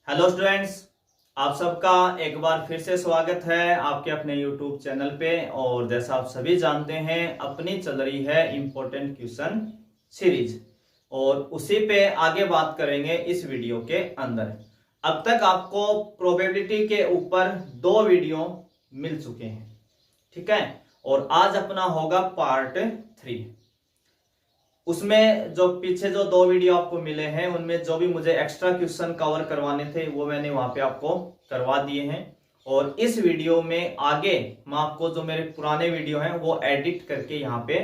Hello students, आप सबका एक बार फिर से स्वागत है आपके अपने YouTube चैनल पे। और जैसा आप सभी जानते हैं, अपनी चल रही है इम्पोर्टेंट क्वेश्चन सीरीज और उसी पे आगे बात करेंगे इस वीडियो के अंदर। अब तक आपको प्रोबेबिलिटी के ऊपर 2 वीडियो मिल चुके हैं, ठीक है। और आज अपना होगा पार्ट 3। उसमें जो पीछे जो 2 वीडियो आपको मिले हैं उनमें जो भी मुझे एक्स्ट्रा क्वेश्चन कवर करवाने थे वो मैंने वहां पे आपको करवा दिए हैं। और इस वीडियो में आगे मैं आपको जो मेरे पुराने वीडियो हैं वो एडिट करके यहाँ पे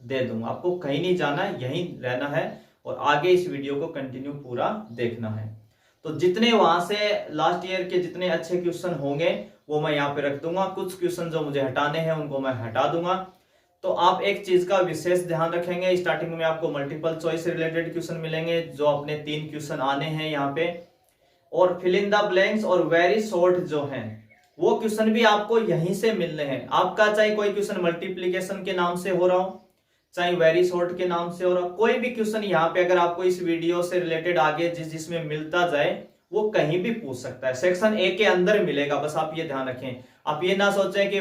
दे दूंगा। आपको कहीं नहीं जाना, यहीं रहना है और आगे इस वीडियो को कंटिन्यू पूरा देखना है। तो जितने वहां से लास्ट ईयर के जितने अच्छे क्वेश्चन होंगे वो मैं यहाँ पे रख दूंगा। कुछ क्वेश्चन जो मुझे हटाने हैं उनको मैं हटा दूंगा। तो आप एक चीज का विशेष ध्यान रखेंगे, स्टार्टिंग में आपको मल्टीपल चॉइस से रिलेटेड क्वेश्चन मिलेंगे जो अपने 3 क्वेश्चन आने हैं यहाँ पे। और फिल इन द ब्लैंक्स और वेरी शॉर्ट जो हैं वो क्वेश्चन भी आपको यहीं से मिलने हैं। आपका चाहे कोई क्वेश्चन मल्टीप्लीकेशन के नाम से हो रहा हो, चाहे वेरी शॉर्ट के नाम से हो रहा हो, कोई भी क्वेश्चन यहाँ पे अगर आपको इस वीडियो से रिलेटेड आगे जिसमें मिलता जाए वो कहीं भी पूछ सकता है। सेक्शन ए के अंदर मिलेगा, बस आप ये ध्यान रखें। आप ये ना सोचें कि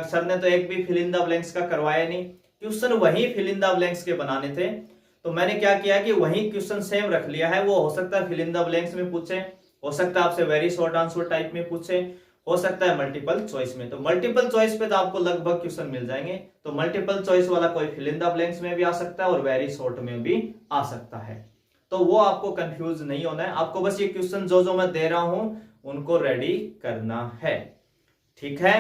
सर ने तो एक भी फिल इन द ब्लैंक्स का करवाया नहीं। क्वेश्चन वही फिल इन द ब्लैंक्स के बनाने थे, तो मैंने क्या किया कि वही क्वेश्चन सेम रख लिया है। वो हो सकता है फिल इन द ब्लैंक्स में पूछे, हो सकता है आपसे वेरी शॉर्ट आंसर टाइप में पूछे, हो सकता है मल्टीपल चॉइस में। तो मल्टीपल चॉइस पे तो आपको लगभग क्वेश्चन मिल जाएंगे। तो मल्टीपल चॉइस वाला कोई फिल इन द ब्लैंक्स में भी आ सकता है और वेरी शॉर्ट में भी आ सकता है। तो वो आपको कंफ्यूज नहीं होना है, आपको बस ये क्वेश्चन जो मैं दे रहा हूं उनको रेडी करना है, ठीक है।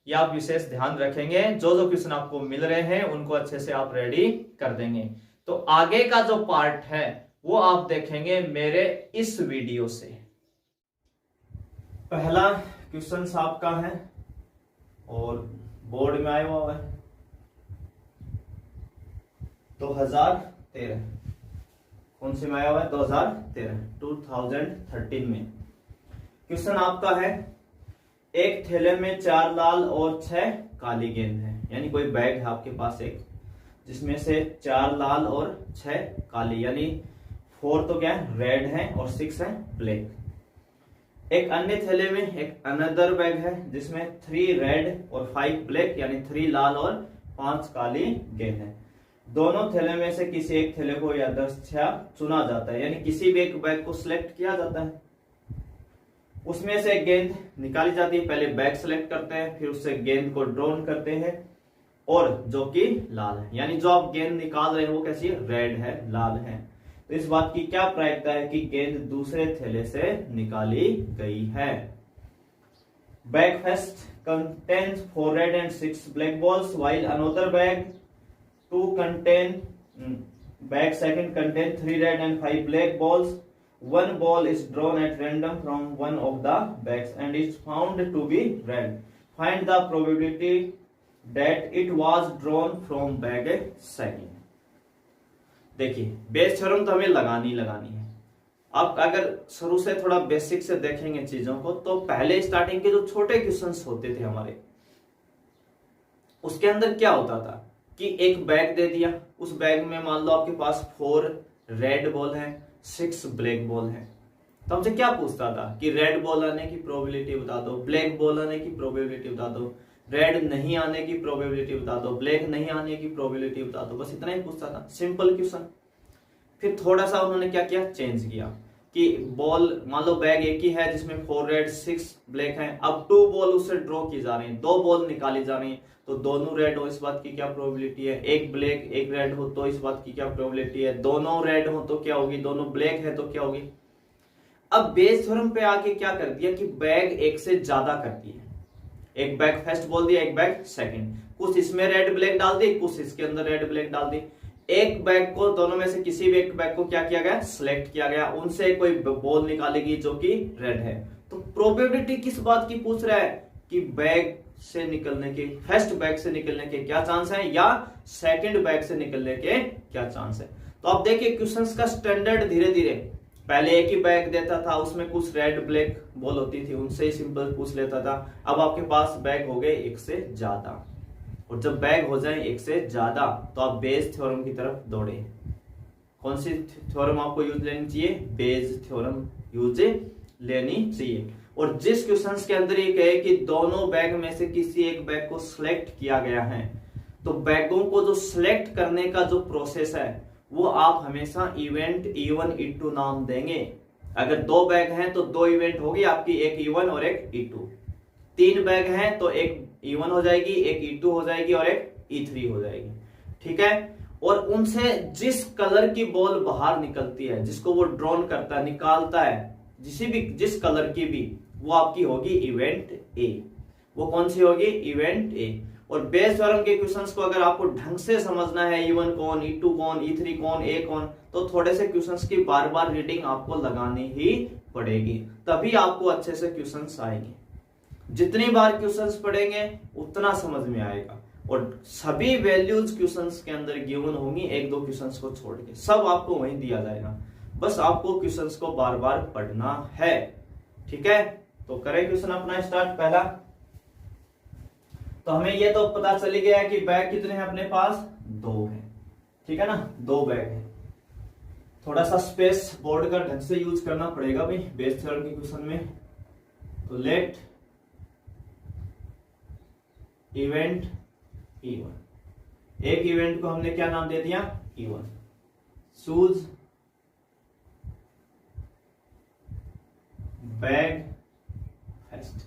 ये आप विशेष ध्यान रखेंगे, जो क्वेश्चन आपको मिल रहे हैं उनको अच्छे से आप रेडी कर देंगे। तो आगे का जो पार्ट है वो आप देखेंगे मेरे इस वीडियो से। पहला क्वेश्चन आपका है और बोर्ड में आया हुआ है 2013। कौन से में आया हुआ है? 2013 में। क्वेश्चन आपका है, एक थैले में 4 लाल और 6 काली गेंद है। यानी कोई बैग है आपके पास एक, जिसमें से 4 लाल और 6 काली, यानी 4 तो क्या है रेड है और 6 है ब्लैक। एक अन्य थैले में एक अनदर बैग है जिसमें 3 रेड और 5 ब्लैक, यानी 3 लाल और 5 काली गेंद है। दोनों थैले में से किसी एक थैले को यादृच्छा चुना जाता है, यानी किसी भी एक बैग को सिलेक्ट किया जाता है। उसमें से गेंद निकाली जाती है। पहले बैग सेलेक्ट करते हैं, फिर उससे गेंद को ड्रॉन करते हैं और जो कि लाल है, यानी जो आप गेंद निकाल रहे हैं वो कैसी है? रेड है, लाल है। तो इस बात की क्या प्रायिकता है कि गेंद दूसरे थैले से निकाली गई है। Bag first contains 4 red and 6 black balls while another bag bag second contain 3 red and 5 black balls. One ball is drawn at random from one of the bags and is found to be red. Find the probability that it was drawn from bag second. देखिए, Bayes theorem तो हमें लगानी है। आप अगर शुरू से थोड़ा बेसिक से देखेंगे चीजों को, तो पहले स्टार्टिंग के जो छोटे क्वेश्चंस होते थे हमारे, उसके अंदर क्या होता था कि एक बैग दे दिया, उस बैग में मान लो आपके पास 4 रेड बॉल है, 6 ब्लैक बॉल है। तो हमसे क्या पूछता था कि रेड बॉल आने की प्रोबेबिलिटी बता दो, ब्लैक बॉल आने की प्रोबेबिलिटी बता दो, रेड नहीं आने की प्रोबेबिलिटी बता दो, ब्लैक नहीं आने की प्रोबेबिलिटी बता दो। बस इतना ही पूछता था, सिंपल क्वेश्चन। फिर थोड़ा सा उन्होंने क्या किया, चेंज किया कि बॉल मान लो बैग एक ही है जिसमें 4 रेड 6 ब्लैक है। अब 2 बॉल उससे ड्रॉ की जा रही है, 2 बॉल निकाली जा रही है। तो दोनों रेड हो, इस बात की क्या प्रोबेबिलिटी है? एक ब्लैक एक रेड हो तो इस बात की क्या प्रोबेबिलिटी है? दोनों रेड हो तो क्या होगी? दोनों ब्लैक है तो क्या होगी? अब बेस थ्योरम पे आके क्या कर दिया कि बैग एक से ज्यादा करती है। एक बैग फर्स्ट बोल दिया, एक बैग सेकंड, कुछ इसमें रेड ब्लैक डाल दी, कुछ इसके अंदर रेड ब्लैक डाल दी। एक बैग को, दोनों में से किसी भी एक बैग को क्या किया गया? सिलेक्ट किया गया। उनसे कोई बॉल निकालेगी जो कि रेड है। तो प्रोबेबिलिटी किस बात की पूछ रहा है कि बैग से निकलने के, फर्स्ट बैग से निकलने के क्या चांस है या सेकंड बैग से निकलने के क्या चांस है। तो आप देखिए क्वेश्चंस का स्टैंडर्ड धीरे धीरे, पहले एक ही बैग देता था, उसमें कुछ रेड ब्लैक बॉल होती थी, उनसे ही सिंपल पूछ लेता था। अब आपके पास बैग हो गए एक से ज्यादा, और जब बैग हो जाए एक से ज्यादा तो आप बेस थ्योरम की तरफ दौड़े। कौन सी थ्योरम आपको यूज लेनी चाहिए? बेस थ्योरम यूज लेनी चाहिए। और जिस क्वेश्चन के अंदर ये कहे कि दोनों बैग में से किसी एक बैग को सिलेक्ट किया गया है, तो बैगों को जो सिलेक्ट करने का जो प्रोसेस है वो आप हमेशा इवेंट E1 E2 नाम देंगे। अगर 2 बैग हैं तो 2 इवेंट होगी आपकी, एक E1 और एक E2। 3 बैग हैं तो एक E1 हो जाएगी, एक E2 हो जाएगी और एक E3 हो जाएगी। ठीक है। और उनसे जिस कलर की बॉल बाहर निकलती है, जिसको वो ड्रॉन करता है, निकालता है, जिस कलर की भी, वो आपकी होगी इवेंट ए। वो कौन सी होगी? Event A. और बेस थ्योरम के क्वेश्चंस को अगर आपको ढंग से समझना है, E1 कौन, E2 कौन, E3 कौन, ए कौन, तो थोड़े से क्वेश्चंस की बार बार रीडिंग आपको लगानी ही पड़ेगी, तभी आपको अच्छे से क्वेश्चंस आएंगे। जितनी बार क्वेश्चंस पढ़ेंगे उतना समझ में आएगा। और सभी वैल्यूज क्वेश्चंस के अंदर गिवन होंगी, 1-2 क्वेश्चंस को छोड़ के सब आपको वहीं दिया जाएगा। बस आपको क्वेश्चंस को बार बार पढ़ना है। ठीक है, तो करें क्वेश्चन अपना स्टार्ट। पहला तो हमें ये तो पता चली गया कि बैग कितने हैं अपने पास? 2 हैं। ठीक है ना, 2 बैग हैं। थोड़ा सा स्पेस बोर्ड का ढंग से यूज करना पड़ेगा भाई बेस थ्योरम के क्वेश्चन में। तो लेट इवेंट E1, एक इवेंट को हमने क्या नाम दे दिया? E1। चूज बैग फर्स्ट,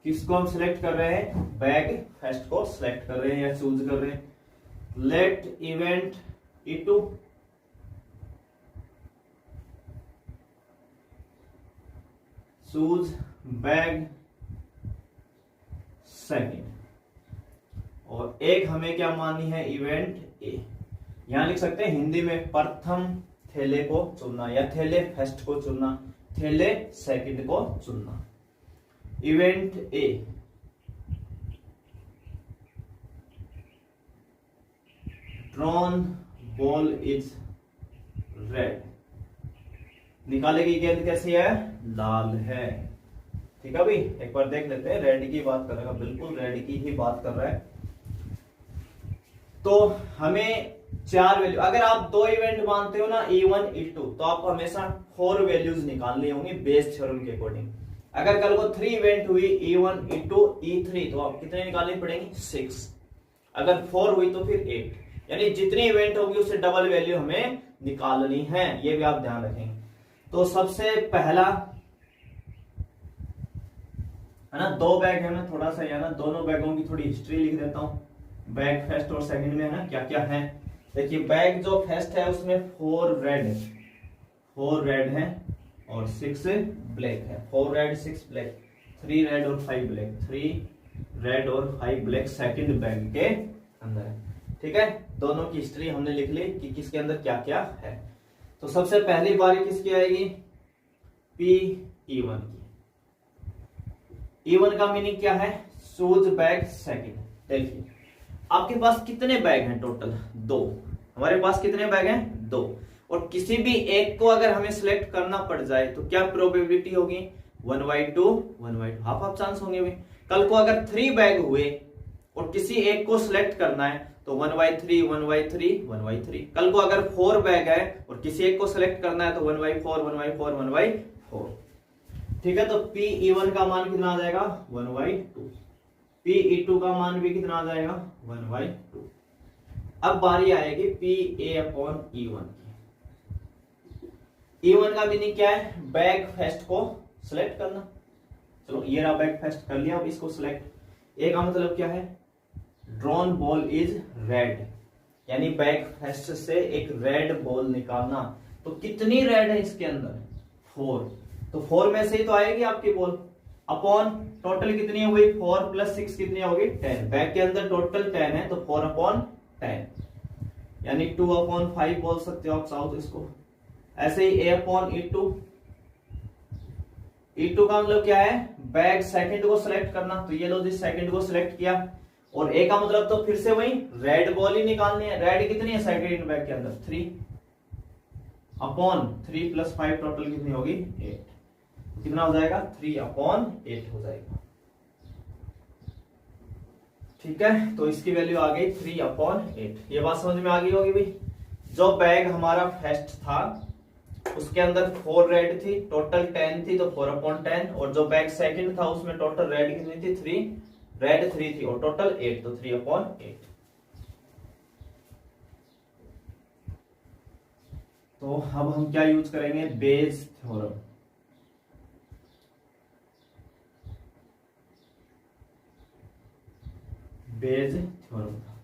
किसको हम सिलेक्ट कर रहे हैं? बैग फर्स्ट को सिलेक्ट कर रहे हैं या चूज कर रहे हैं। Let event E2 choose bag second. और एक हमें क्या माननी है? Event A. यहां लिख सकते हैं हिंदी में प्रथम थैले को चुनना या थैले फर्स्ट को चुनना, थैले सेकंड को चुनना। Event A drawn ball is red, निकालेगी गेंद कैसी है? लाल है। ठीक है भाई, एक बार देख लेते हैं। रेड की बात कर रहा है, बिल्कुल रेड की ही बात कर रहा है। तो हमें 4 वैल्यू, अगर आप 2 इवेंट मानते हो ना E1 E2, तो आपको हमेशा 4 वैल्यूज निकालनी होंगी बेस थ्योरम के अकॉर्डिंग। अगर कल को 3 इवेंट हुई E1 E2 E3, तो आप कितने निकालनी पड़ेंगी? 6। अगर 4 हुई तो फिर 8, यानी जितनी इवेंट होगी उससे डबल वैल्यू हमें निकालनी है, ये भी आप ध्यान रखेंगे। तो सबसे पहला है ना, 2 बैग है, मैं थोड़ा सा है ना दोनों बैगों की थोड़ी हिस्ट्री लिख देता हूं। बैग फर्स्ट और सेकंड में है ना क्या क्या है। देखिए बैग जो फर्स्ट है उसमें 4 रेड है और 6 ब्लैक है। 4 रेड 6 ब्लैक, 3 रेड और 5 ब्लैक, 3 रेड और 5 ब्लैक सेकंड बैग के अंदर है। ठीक है, दोनों की हिस्ट्री हमने लिख ली कि किसके अंदर क्या क्या है। तो सबसे पहली बारी किसकी आएगी? E1 की। E1 का मीनिंग क्या है? Choose bag second. देखिए आपके पास कितने बैग हैं टोटल? 2। हमारे पास कितने बैग हैं? 2। और किसी भी एक को अगर हमें सिलेक्ट करना पड़ जाए तो क्या प्रोबेबिलिटी होगी? 1/2 1/2, हाफ चांस होंगे भी। कल को अगर 3 बैग हुए और किसी एक को सिलेक्ट करना है तो 1/3 1/3 1/3। कल को अगर 4 बैग है और किसी एक को सिलेक्ट करना है तो 1/4 1/4 1/4। ठीक है, तो PE1 का मान कितना आ जाएगा? 1/2। PE2 का मान भी कितना आ जाएगा? 1/2। अब बारी आएगी PA/E1 की। E1 का मीनिंग क्या है? बैग फर्स्ट को सिलेक्ट करना। चलो ये रहा बैग फर्स्ट, कर लिया। अब इसको सिलेक्ट। ए का मतलब क्या है? ड्रॉन बॉल इज रेड, यानी बैग फर्स्ट से एक रेड बॉल निकालना। तो कितनी रेड है इसके अंदर? 4। तो 4 में से ही तो आएगी आपकी बॉल। अपॉन टोटल कितनी हो गई? 4 + 6 कितनी होगी? 10। बैग के अंदर टोटल 10 है तो 4/10, यानी 2/5 बोल सकते हो आप चाहो तो इसको। ऐसे ही A/E2। E2 का मतलब क्या है? बैग सेकंड को सिलेक्ट करना। तो ये लो जिस सेकंड को सिलेक्ट किया, और ए का मतलब तो फिर से वही रेड बॉल ही निकालनी है। रेड कितनी है सेकंड बैग के अंदर? 3। अपॉन 3 + 5 टोटल कितनी होगी? 8। कितना हो जाएगा? 3/8 हो जाएगा। ठीक है, तो इसकी वैल्यू आ गई 3/8। ये बात समझ में आ गई होगी भाई। जो बैग हमारा फर्स्ट था उसके अंदर 4 रेड थी, टोटल 10 थी, तो 4/10, और जो बैक सेकंड था उसमें टोटल रेड कितनी थी, 3, रेड 3 थी, और टोटल 8, तो 3/8। तो अब हम क्या यूज करेंगे, बेज थ्योरम। बेज थ्योरम का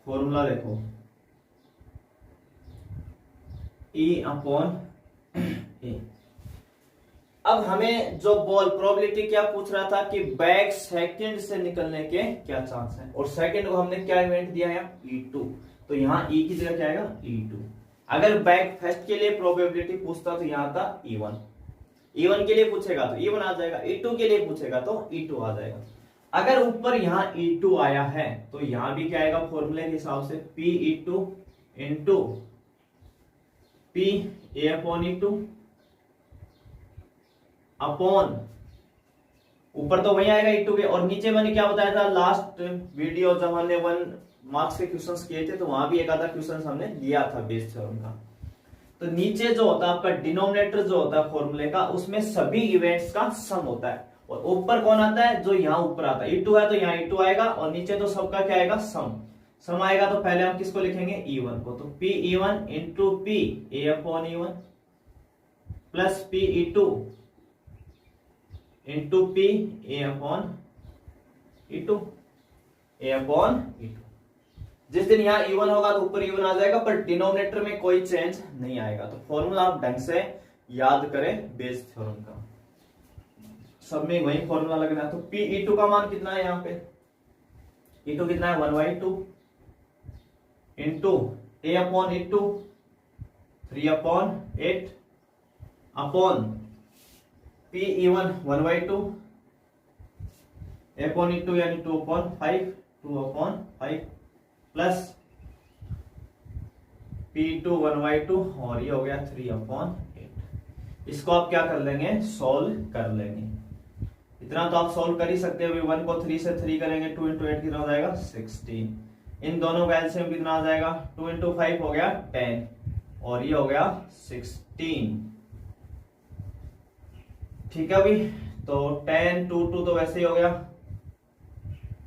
फॉर्मूला देखो, E/A। अब हमें जो बॉल प्रोबेबिलिटी क्या पूछ रहा था कि बैक सेकंड से निकलने के क्या चांस है, और सेकंड को हमने क्या इवेंट दिया है, E2, तो यहाँ E की जगह क्या आएगा, E2। अगर बैक फर्स्ट के लिए प्रोबेबिलिटी पूछता तो यहाँ था E1, E1 के लिए पूछेगा तो E1 आ जाएगा, E2 के लिए पूछेगा तो E2 आ जाएगा। अगर ऊपर यहाँ E2 आया है तो यहाँ भी क्या आएगा, फॉर्मूले के हिसाब से Pe2 इंटू PA/E2 अपॉन, ऊपर तो वही आएगा E2 के, और नीचे मैंने क्या बताया था लास्ट वीडियो जब हमने 1 मार्क्स के क्वेश्चंस किए थे, तो वहां भी एक आधा क्वेश्चन हमने लिया था बेस थ्योरम का। तो नीचे जो होता है आपका डिनोमिनेटर जो होता है फॉर्मूले का, उसमें सभी इवेंट्स का सम होता है, और ऊपर कौन आता है, जो यहाँ ऊपर आता है, E2 है तो यहाँ E2 आएगा, और नीचे तो सबका क्या आएगा, सम आएगा। तो पहले हम किसको लिखेंगे, E1 को, तो Pe1 into PA/E1 plus Pe2 into A/E2। जिस दिन यहाँ E1 होगा तो ऊपर E1 आ जाएगा, पर डिनोमिनेटर में कोई चेंज नहीं आएगा। तो फॉर्मूला आप ढंग से याद करें बेस थ्योरम का, सब में वही फॉर्मूला लगना है। तो Pe2 का मान कितना है, यहाँ पे E2 कितना है, 1/2 into A/E2 3/8 upon Pe1 1/2 A/E2 यानी 2/5 प्लस P2 1/2, और ये हो गया 3/8। इसको आप क्या कर लेंगे, सोल्व कर लेंगे। इतना तो आप सोल्व कर ही सकते हो। 1 को 3 से 3 करेंगे, 2 इंटू 8 कितना हो जाएगा, 16। इन दोनों का एलसीएम कितना आ जाएगा, 2 इंटू 5 हो गया 10, और ये हो गया 16। ठीक है भाई, तो 10 2 तो वैसे ही हो गया,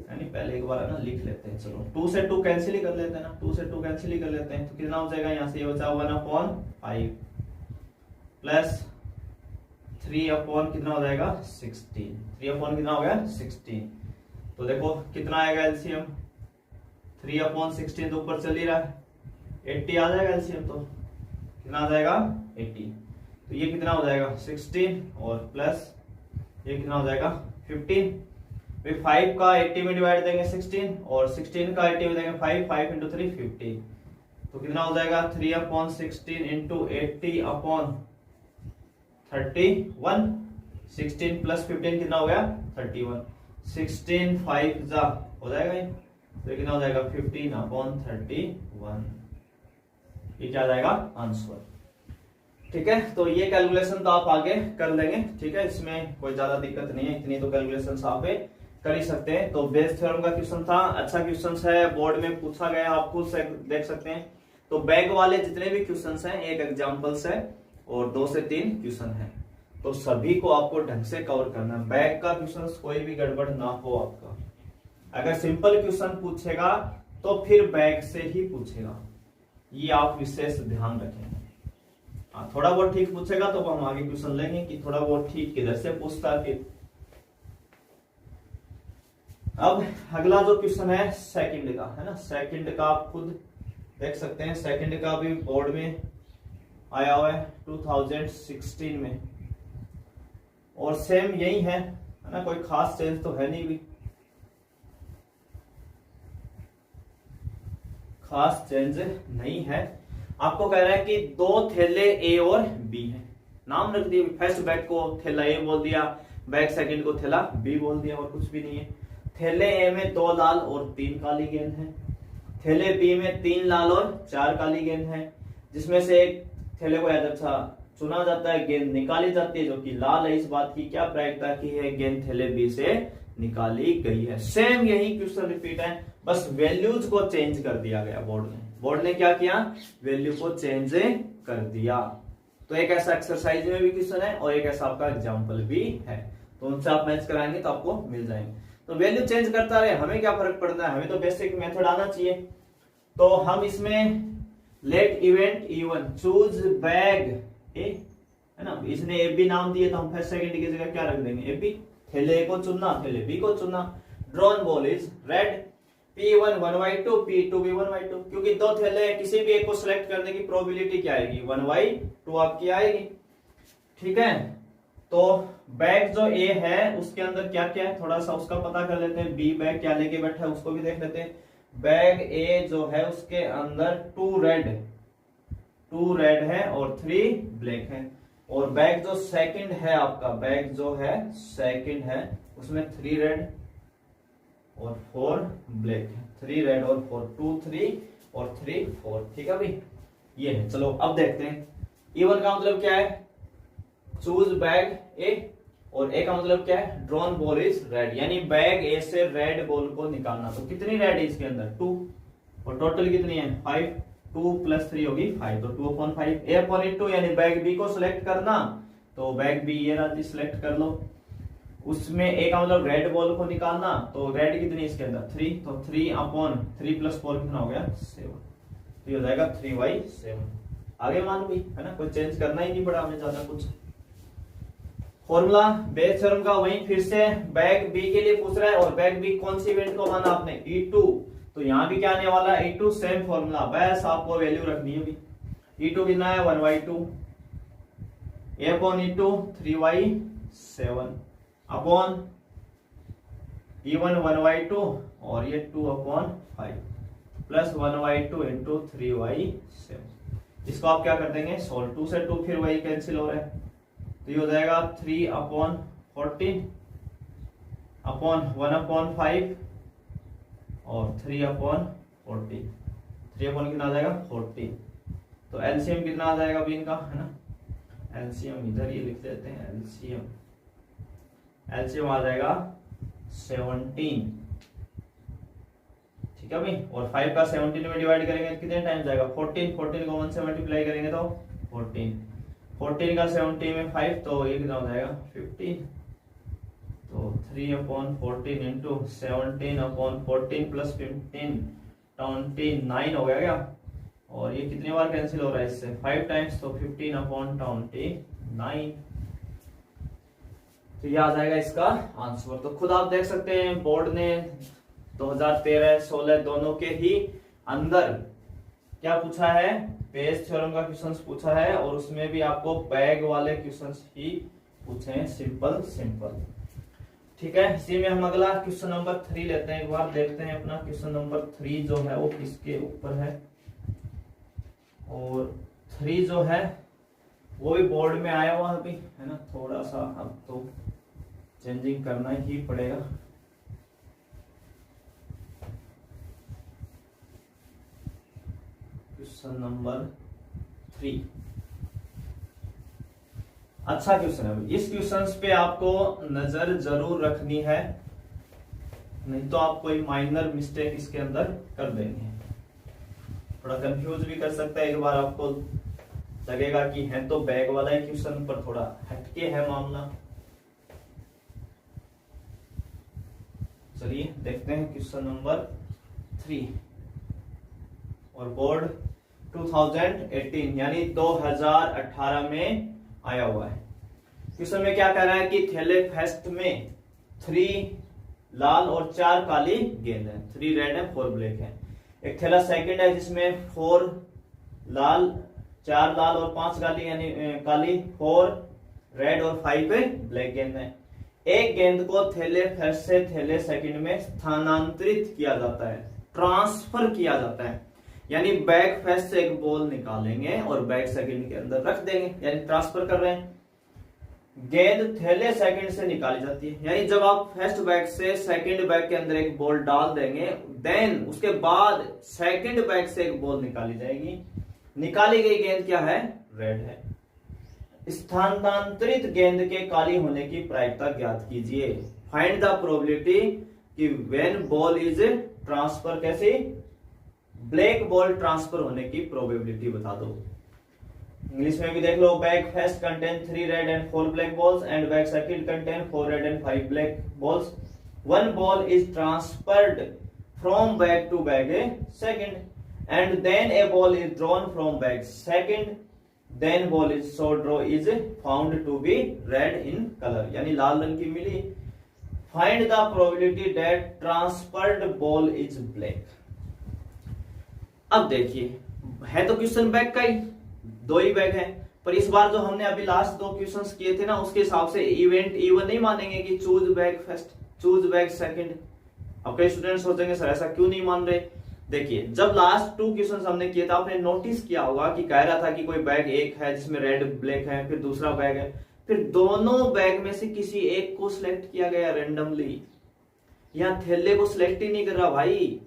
यानी पहले एक बार है ना लिख लेते हैं। चलो 2 से 2 कैंसिल ही कर लेते हैं ना, 2 से 2 कैंसिल ही कर लेते हैं, तो कितना हो जाएगा, यहाँ से ये बचा 1/5 प्लस 3/, कितना हो जाएगा 16। 3/, कितना हो गया 16। तो देखो कितना आएगा एलसीएम, 3/16 तो ऊपर चल ही रहा है, 80 आ जाएगा एलसीएम। तो कितना आ जाएगा 80। तो ये कितना हो जाएगा 16, और प्लस ये कितना हो जाएगा 15। 5 का 80 में डिवाइड देंगे 16, और 16 का 80 में देंगे 5 इंटू 3 50। तो कितना हो जाएगा 3/16 इंटू 80/31। 16 प्लस 15 कितना हो गया 31। 16 5 जा हो जाएगा ये, तो कितना हो जाएगा 15/31। ये क्या जाएगा आंसर। ठीक है, तो ये कैलकुलेशन तो आप आगे कर लेंगे। ठीक है, इसमें कोई ज्यादा दिक्कत नहीं है, इतनी तो कैलकुलेशन आप कर ही सकते हैं। तो बेस थ्योरम का क्वेश्चन था, अच्छा क्वेश्चन है, बोर्ड में पूछा गया, आप खुद से देख सकते हैं। तो बैक वाले जितने भी क्वेश्चन हैं, एक एग्जाम्पल्स है और 2 से 3 क्वेश्चन है, तो सभी को आपको ढंग से कवर करना है। बैक का क्वेश्चन कोई भी गड़बड़ ना हो आपका। अगर सिंपल क्वेश्चन पूछेगा तो फिर बैक से ही पूछेगा, ये आप विशेष ध्यान रखेंगे। थोड़ा बहुत ठीक पूछेगा तो हम आगे क्वेश्चन लेंगे कि थोड़ा बहुत ठीक किधर से पूछता है। अब अगला जो क्वेश्चन है सेकंड का है ना, सेकंड का आप खुद देख सकते हैं। सेकंड का भी बोर्ड में आया हुआ है 2016 में, और सेम यही है ना, कोई खास चेंज तो है नहीं, भी खास चेंज नहीं है। आपको कह रहा है कि 2 थैले ए और बी है, नाम रख दिए। फर्स्ट बैग को थैला ए बोल दिया, बैग सेकंड को थैला बी बोल दिया, और कुछ भी नहीं है। थैले ए में 2 लाल और 3 काली गेंद है, थैले बी में 3 लाल और 4 काली गेंद है, जिसमें से एक थैले को अच्छा चुना जाता है, गेंद निकाली जाती है जो कि लाल है। इस बात की क्या प्रायिकता की है, गेंद थैले बी से निकाली गई है। सेम यही क्वेश्चन रिपीट है, बस वैल्यूज को चेंज कर दिया गया बोर्ड ने। बोर्ड ने क्या किया, वैल्यू को चेंज कर दिया। तो एक ऐसा एक्सरसाइज में भी क्वेश्चन है और एक ऐसा आपका एग्जाम्पल भी है, तो उनसे आप मैच कराएंगे तो आपको मिल जाएंगे। तो वैल्यू चेंज करता रहे, हमें क्या फर्क पड़ता है, हमें तो बेसिक मेथड आना चाहिए। तो हम इसमें let event even choose bag A, है ना, इसने ए बी नाम दिए तो हम फर्स्ट सेकंड की जगह क्या रख देंगे, ए बी। थैले ए को चुनना, थैले बी को चुनना। Drawn ball is red, P1 1/2, P2 भी 1/2, क्योंकि दो थैले किसी भी एक को सिलेक्ट करने की प्रोबेबिलिटी क्या आएगी, 1/2 आपकी आएगी। ठीक है, तो बैग जो ए है उसके अंदर क्या क्या है थोड़ा सा उसका पता कर लेते हैं। बी बैग क्या लेके बैठा है उसको भी देख लेते हैं। बैग ए जो है उसके अंदर 2 रेड है और 3 ब्लैक है। और बैग जो सेकंड है आपका, बैग जो है सेकंड है उसमें 3 रेड और 4 ब्लैक है। 3 रेड और 4, 2 3 और 3 4। ठीक है भाई, ये है। चलो अब देखते हैं इवन का मतलब क्या है, चूज बैग ए, और ए का मतलब क्या है, ड्रॉन बॉल इज रेड, यानी बैग ए से रेड बॉल को निकालना। तो कितनी रेड है इसके अंदर, 2, और टोटल कितनी है 5, 2 + 3 होगी 5, तो 2/5 A/2, यानी बैग बी को सिलेक्ट करना, तो बैग बी ये राजी सिलेक्ट कर लो। उसमें ए का मतलब रेड बॉल को निकालना, तो रेड कितनी इसके अंदर 3, तो 3/3 + 4 कितना हो गया 7, तो ये हो जाएगा 3/7। आगे मान भी है ना, कोई चेंज करना ही नहीं पड़ा हमें ज्यादा कुछ। फॉर्मूला बेस थ्योरम का वहीं फिर से बैग बी के लिए पूछ रहा है, और बैग बी कौन सी इवेंट को माना आपने, E2, तो यहाँ भी क्या आने वाला है E2, सेम फॉर्मूला, बस आपको वैल्यू रखनी है अभी। E2 कितना है 1/2, A/E2 3/7 अपॉन E1 1/2 और ये 2/5 प्लस 1/2 इंटू 3/7। इसको आप क्या कर देंगे सोल्व, 2 से 2 फिर वही कैंसिल हो रहा है, तो ये हो जाएगा 3/14 अपॉन 1/5 और 3/40, 3 कितना आ जाएगा 40। तो एलसीएम कितना आ जाएगा अभी इनका, है ना, एलसीएम इधर ही लिख देते हैं, एलसीएम आ जाएगा 17। ठीक है भाई, और 5 का 17 में डिवाइड करेंगे तो कितने टाइम जाएगा 14 को 1 से मल्टीप्लाई करेंगे तो 14 का 17 में 5, तो ये कितना हो जाएगा 15, तो 3/14 इंटू 17/14 प्लस 15 29 हो गया क्या, और ये कितनी बार कैंसिल हो रहा है इससे 5 टाइम्स, तो 15/29, तो ये आ जाएगा इसका आंसर। तो खुद आप देख सकते हैं बोर्ड ने 2013-16 दोनों के ही अंदर क्या पूछा है, बेस थ्योरम का क्वेश्चंस पूछा है, और उसमें भी आपको बैग वाले क्वेश्चंस ही पूछे हैं, सिंपल। ठीक है, इसी में हम अगला क्वेश्चन नंबर 3 लेते हैं, एक बार देखते हैं अपना क्वेश्चन नंबर 3 जो है वो किसके ऊपर है। और 3 जो है वो भी बोर्ड में आया हुआ अभी, है ना, थोड़ा सा अब तो चेंजिंग करना ही पड़ेगा। क्वेश्चन नंबर 3 अच्छा क्वेश्चन है, इस क्वेश्चन पे आपको नजर जरूर रखनी है, नहीं तो आप कोई माइनर मिस्टेक इसके अंदर कर देंगे, थोड़ा कंफ्यूज भी कर सकता है। एक बार आपको लगेगा कि है तो बैग वाला ही क्वेश्चन, पर थोड़ा हटके है मामला। चलिए देखते हैं क्वेश्चन नंबर 3, और बोर्ड 2018 यानी 2018 में आया हुआ है। क्वेश्चन में क्या कह रहा है कि थैले फेस्ट में 3 लाल और 4 काली गेंद है, 3 रेड है 4 ब्लैक है। एक थैला सेकंड है जिसमें 4 लाल 4 लाल और 5 काली यानी काली, 4 रेड और 5 ब्लैक गेंद है। एक गेंद को थैले फर्स्ट से थैले सेकंड में स्थानांतरित किया जाता है, ट्रांसफर किया जाता है, यानी बैक फर्स्ट से एक बॉल निकालेंगे और बैक सेकंड के अंदर रख देंगे, यानी ट्रांसफर कर रहे हैं। गेंद थैले सेकंड से निकाली जाती है, यानी जब आप फर्स्ट बैग से सेकंड बैग के अंदर एक बॉल डाल देंगे, देन उसके बाद सेकंड बैग से एक बॉल निकाली जाएगी। निकाली गई गेंद क्या है, रेड है। स्थानांतरित गेंद के काली होने की प्रायिकता ज्ञात कीजिए। फाइंड द प्रोबेबिलिटी कि व्हेन बॉल इज ट्रांसफर, कैसे ब्लैक बॉल ट्रांसफर होने की प्रोबेबिलिटी बता दो। इंग्लिश में भी देख लो, bag first contain 3 red and 4 black balls and bag second contain 4 red and 5 black balls. One ball is transferred from bag to bag second and then a ball is drawn from bag second then ball is so draw is found to be red in colour, यानी लाल रंग की मिली। Find the probability that transferred ball is black. अब देखिए, है तो question bag का ही, दो ही बैग है, पर इस बार जो हमने अभी लास्ट 2 क्वेश्चंस किए थे ना, उसके हिसाब से इवेंट इवन नहीं मानेंगे कि choose bag first, choose bag second. अब कई स्टूडेंट सोचेंगे सर ऐसा क्यों नहीं मान रहे। देखिए, जब लास्ट 2 क्वेश्चंस हमने किए थे, आपने नोटिस किया होगा कि कह रहा था कि कोई बैग एक है जिसमें रेड ब्लैक है, फिर दूसरा बैग है, फिर दोनों बैग में से किसी एक को सिलेक्ट किया गया रेंडमली। यहाँ थैले को सिलेक्ट ही नहीं कर रहा भाई,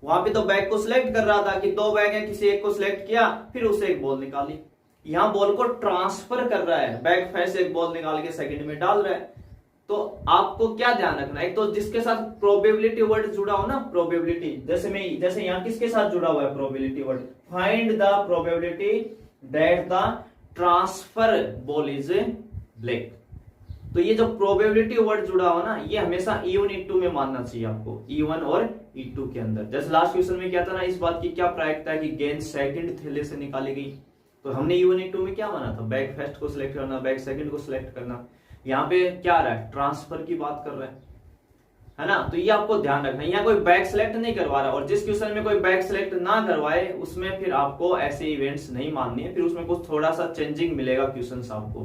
वहां पे तो बैग को सिलेक्ट कर रहा था कि 2 बैग है, किसी एक को सिलेक्ट किया, फिर उसे एक बॉल निकाली। यहाँ बॉल को ट्रांसफर कर रहा है, बैग फर्स्ट से एक बॉल निकाल के सेकंड में डाल रहा है। तो आपको क्या ध्यान रखना है, एक तो जिसके साथ प्रोबेबिलिटी वर्ड जुड़ा हो ना, प्रोबेबिलिटी, जैसे यहाँ किसके साथ जुड़ा हुआ है probability word, find the probability that the transfer ball is black. तो ये जो प्रोबेबिलिटी वर्ड जुड़ा हुआ ना, ये हमेशा E1 E2 में मानना चाहिए आपको, E1 और E2 के अंदर। जैसे लास्ट क्वेश्चन में क्या था ना, इस बात की क्या प्रायिकता है कि गेंद सेकंड थैले से निकाली गई, तो हमने E1 E2 में क्या माना था, बैग फर्स्ट को सिलेक्ट करना, बैग सेकंड को सिलेक्ट करना। यहाँ पे क्या आ रहा है, ट्रांसफर की बात कर रहा है ना। तो ये आपको ध्यान रखना है, यहाँ कोई बैग सिलेक्ट नहीं करवा रहा, और जिस क्वेश्चन में कोई बैग सिलेक्ट ना करवाए उसमें फिर आपको ऐसे इवेंट्स नहीं माननी है, फिर उसमें कुछ थोड़ा सा चेंजिंग मिलेगा क्वेश्चन आपको,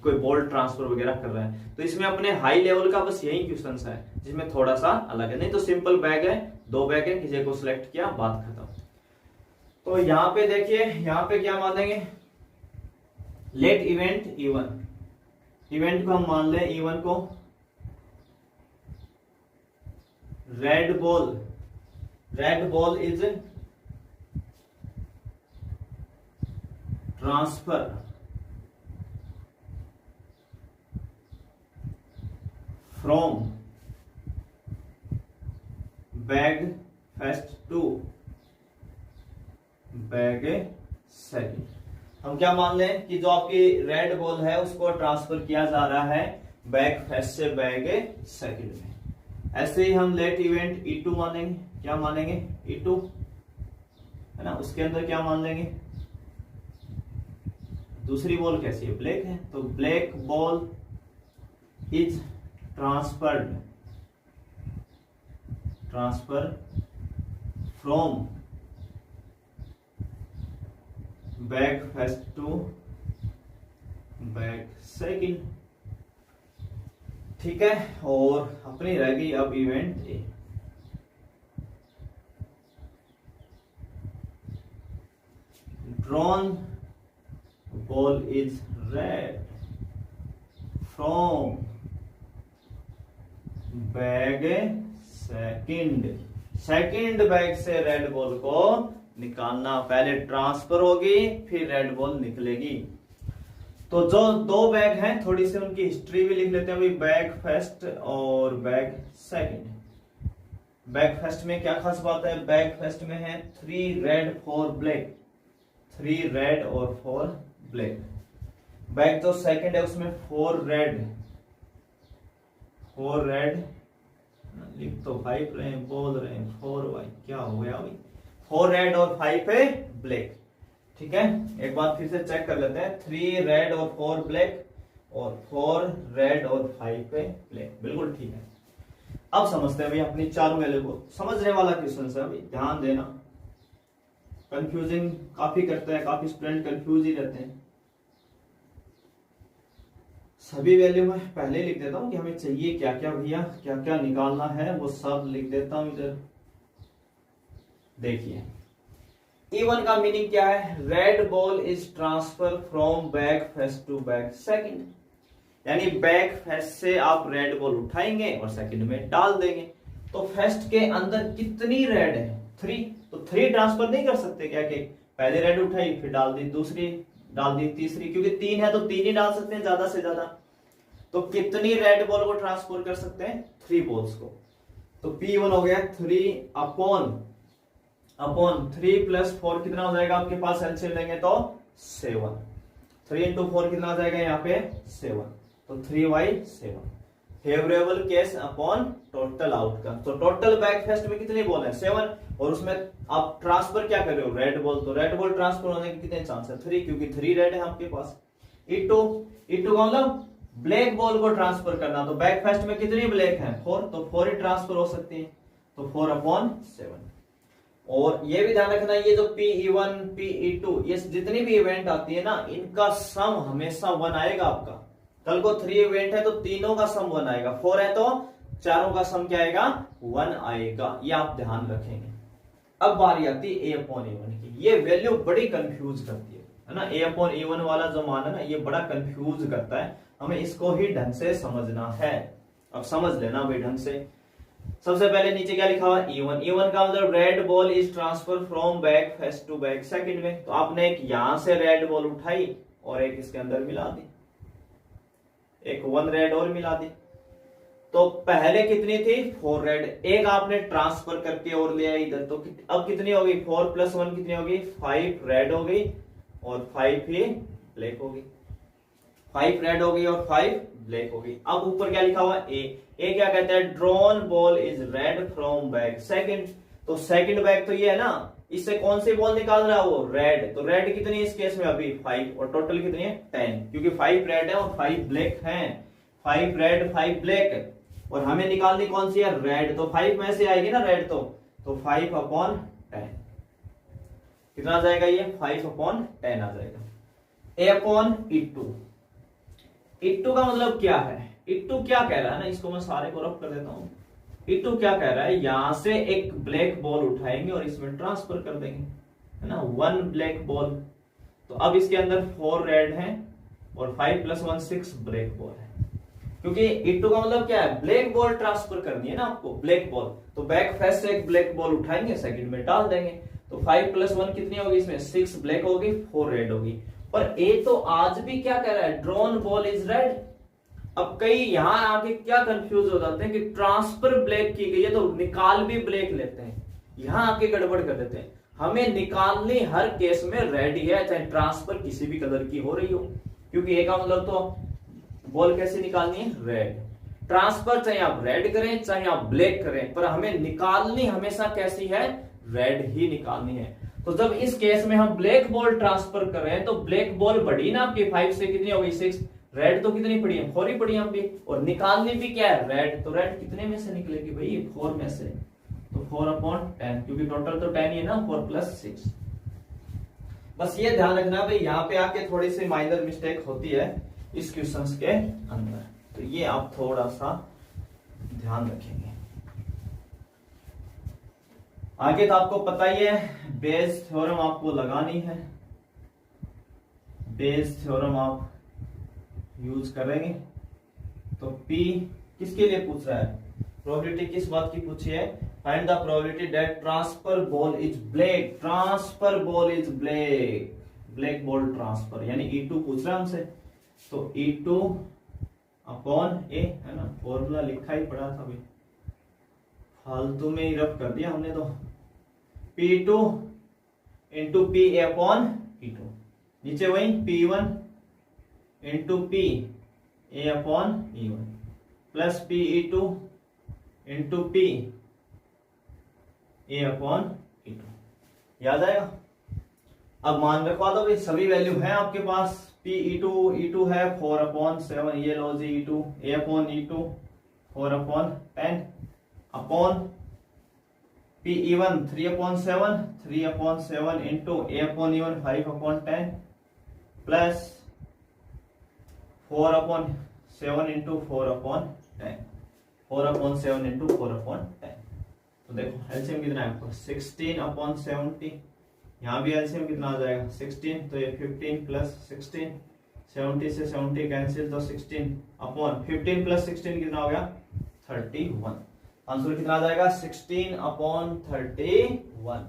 कोई बॉल ट्रांसफर वगैरह कर रहा है। तो इसमें अपने हाई लेवल का बस यही क्वेश्चन है जिसमें थोड़ा सा अलग है, नहीं तो सिंपल बैग है, 2 बैग है, किसी को सिलेक्ट किया, बात खत्म। तो यहाँ पे देखिए, यहाँ पे क्या मानेंगे, लेट इवेंट E1, इवेंट को हम मान लें E1 को, red ball is transfer from bag first to bag second. हम क्या मान लें कि जो आपकी रेड बॉल है उसको ट्रांसफर किया जा रहा है बैग फर्स्ट से बैग सेकंड में। ऐसे ही हम लेट इवेंट E2 मानेंगे, क्या मानेंगे, E2 है ना, उसके अंदर क्या मान लेंगे, दूसरी बॉल कैसी है, ब्लैक है, तो black ball is transfer from bag first to bag second. ठीक है, और अपनी रह गई अब event A. Drawn ball is red from bag second bag से रेड बॉल को निकालना, पहले ट्रांसफर होगी फिर रेड बॉल निकलेगी। तो जो 2 बैग हैं, थोड़ी सी उनकी हिस्ट्री भी लिख लेते हैं, बैग फर्स्ट और बैग सेकंड। बैग फर्स्ट में क्या खास बात है, बैग फर्स्ट में है 3 रेड 4 ब्लैक, 3 रेड और 4 ब्लैक। बैग जो सेकंड है उसमें 4 रेड लिख तो 5 रहे हैं, बोल रहे हैं 4 भाई, क्या हो गया भाई, 4 रेड और 5 है ब्लैक। ठीक है, एक बार फिर से चेक कर लेते हैं, 3 रेड और 4 ब्लैक और 4 रेड और 5 है ब्लैक, बिल्कुल ठीक है। अब समझते हैं भाई अपनी चारों वैल्यू को, समझने वाला क्वेश्चन है भाई, ध्यान देना, कंफ्यूजिंग काफी करते हैं, काफी स्टूडेंट कंफ्यूज ही रहते हैं। सभी वैल्यू में पहले लिख देता हूं कि हमें चाहिए क्या क्या भैया, क्या क्या निकालना है, वो सब लिख देता हूं इधर। देखिए, E1 का मीनिंग क्या है, red ball is transfer from bag first to bag second, यानी बैग फर्स्ट से आप रेड बॉल उठाएंगे और सेकंड में डाल देंगे। तो फर्स्ट के अंदर कितनी रेड है, 3, तो 3 ट्रांसफर नहीं कर सकते क्या, कि पहले रेड उठाई फिर डाल दी, दूसरी डाल दी, तीसरी, क्योंकि 3 है तो 3 ही डाल सकते हैं ज्यादा से ज्यादा। तो कितनी रेड बॉल को ट्रांसफर कर सकते हैं, 3 बॉल्स को। तो P1 हो गया 3 अपॉन 3 + 4 कितना हो जाएगा आपके पास, एलसीएम लेंगे तो 7। 3 इंटू 4 कितना आ जाएगा यहाँ पे 7, तो 3/7 favourable case upon total outcome. तो टोटल बैकफेस्ट में कितनी बॉल है 7, और उसमें आप ट्रांसफर क्या कर रहे हो रेड बॉल, तो रेड बॉल ट्रांसफर होने के कितने चांस है 3, क्योंकि 3 रेड है आपके पास। E2 का मतलब ब्लैक बॉल को ट्रांसफर करना, तो बैकफेस्ट में कितनी ब्लैक है 4, तो 4 ही ट्रांसफर हो सकती है, तो 4/7। और ये भी ध्यान रखना ये जो PE1 PE2 ये जितनी भी इवेंट आती है ना इनका सम हमेशा 1 आएगा आपका। कल को 3 इवेंट है तो तीनों का सम 1 आएगा, 4 है तो चारों का सम क्या आएगा 1 आएगा, ये आप ध्यान रखेंगे। अब बारी आती है A/E1 की। ये वैल्यू बड़ी कंफ्यूज करती है ना, A/E1 वाला जो मान है ना ये बड़ा कंफ्यूज करता है, हमें इसको ही ढंग से समझना है। अब समझ लेना भाई ढंग से। सबसे पहले नीचे क्या लिखा हुआ E1 का मतलब red ball is transfer from bag first to bag second में, तो आपने एक यहां से रेड बॉल उठाई और एक इसके अंदर मिला दी, एक 1 रेड और मिला दी, तो पहले कितनी थी 4 रेड, एक आपने ट्रांसफर करके और ले आई इधर, तो अब कितनी होगी 4 + 1 कितनी होगी 5 रेड हो गई और 5 ही ब्लैक हो गई, 5 रेड हो गई और 5 ब्लैक हो गई। अब ऊपर क्या लिखा हुआ ए क्या कहता है drawn ball is red from back second, तो सेकंड बैक तो ये है ना, इससे कौन सी बॉल निकाल रहा है वो रेड, तो रेड कितनी है इस केस में अभी 5 और टोटल कितनी है 10, क्योंकि 5 रेड है और 5 ब्लैक है, 5 रेड 5 ब्लैक, और हमें निकालनी कौन सी है रेड, तो 5 में से आएगी ना रेड, तो 5/10 कितना आ जाएगा ये 5/10 आ जाएगा। E2 का मतलब क्या है, E2 क्या कह रहा है ना, इसको मैं सारे को रफ कर देता हूं। E2 क्या कह रहा है, यहां से एक ब्लैक बॉल उठाएंगे और इसमें ट्रांसफर कर देंगे, है ना 1 ब्लैक बॉल, तो अब इसके अंदर 4 रेड है और 5 + 1 6 ब्लैक बॉल है, क्योंकि E2 का मतलब क्या है ब्लैक बॉल ट्रांसफर करनी है ना आपको, ब्लैक बॉल, तो बैक फेस से एक ब्लैक बॉल उठाएंगे सेकंड में डाल देंगे, तो 5 + 1 कितनी होगी इसमें 6 ब्लैक होगी 4 रेड होगी। पर ए तो आज भी क्या कह रहा है ड्रॉन बॉल इज रेड। अब कई यहां आके क्या कंफ्यूज हो जाते हैं कि ट्रांसफर ब्लैक की गई है तो निकाल भी ब्लैक लेते हैं, यहां आके गड़बड़ कर देते हैं। हमें निकालनी हर केस में रेड ही है, चाहे ट्रांसफर किसी भी कलर की हो रही हो, क्योंकि ए का मतलब तो बॉल कैसे निकालनी है रेड, ट्रांसफर चाहे आप रेड करें चाहे आप ब्लैक करें, पर हमें निकालनी हमेशा कैसी है रेड ही निकालनी है। तो जब इस केस में हम ब्लैक बॉल ट्रांसफर कर रहे हैं तो ब्लैक बॉल बढ़ी ना आपकी 5 से कितनी हो गई 6, रेड तो कितनी पड़ी है 4 ही पड़ी है आपकी, और निकालनी भी क्या है रेड, तो रेड कितने में से निकलेगी भाई 4 में से, तो 4/10, क्योंकि टोटल तो 10 ही है ना 4 + 6। बस ये ध्यान रखना भाई, यहाँ पे आके थोड़ी सी माइनर मिस्टेक होती है इस क्वेश्चंस के अंदर, तो ये आप थोड़ा सा ध्यान रखेंगे। आगे तो आपको पता ही है बेस थ्योरम आपको लगानी है, बेस थ्योरम आप यूज करेंगे। तो P किसके लिए पूछ रहा है, प्रोबेबिलिटी किस बात की पूछी है, find the probability that transfer ball is black, transfer ball is black, black ball transfer, यानी E2 पूछ रहा है हमसे, तो E2/A है ना, फॉर्मूला लिखा ही पड़ा था भाई, फालतू में ही रफ कर दिया हमने, तो P2 × PA/E2, नीचे वही P1 × PA/E1 plus PE2 × PA/E2, याद आएगा। अब मान रखवा दो भाई, सभी वैल्यू है आपके पास, E2 है 4/7, ये लो जी E2, A/E2 4/10 upon PE1 3/7 × A/E1 5/10 plus 4/7 × 4/10, 4/7 × 4/10, तो देखो एलसीएम कितना है आपको 16/70, यहाँ भी एलसीएम कितना आ जाएगा 16, तो ये 15 + 16, 70 से 70 कैंसिल, तो 16/15 + 16 कितना हो गया 31, आंसर कितना आ जाएगा 16/31।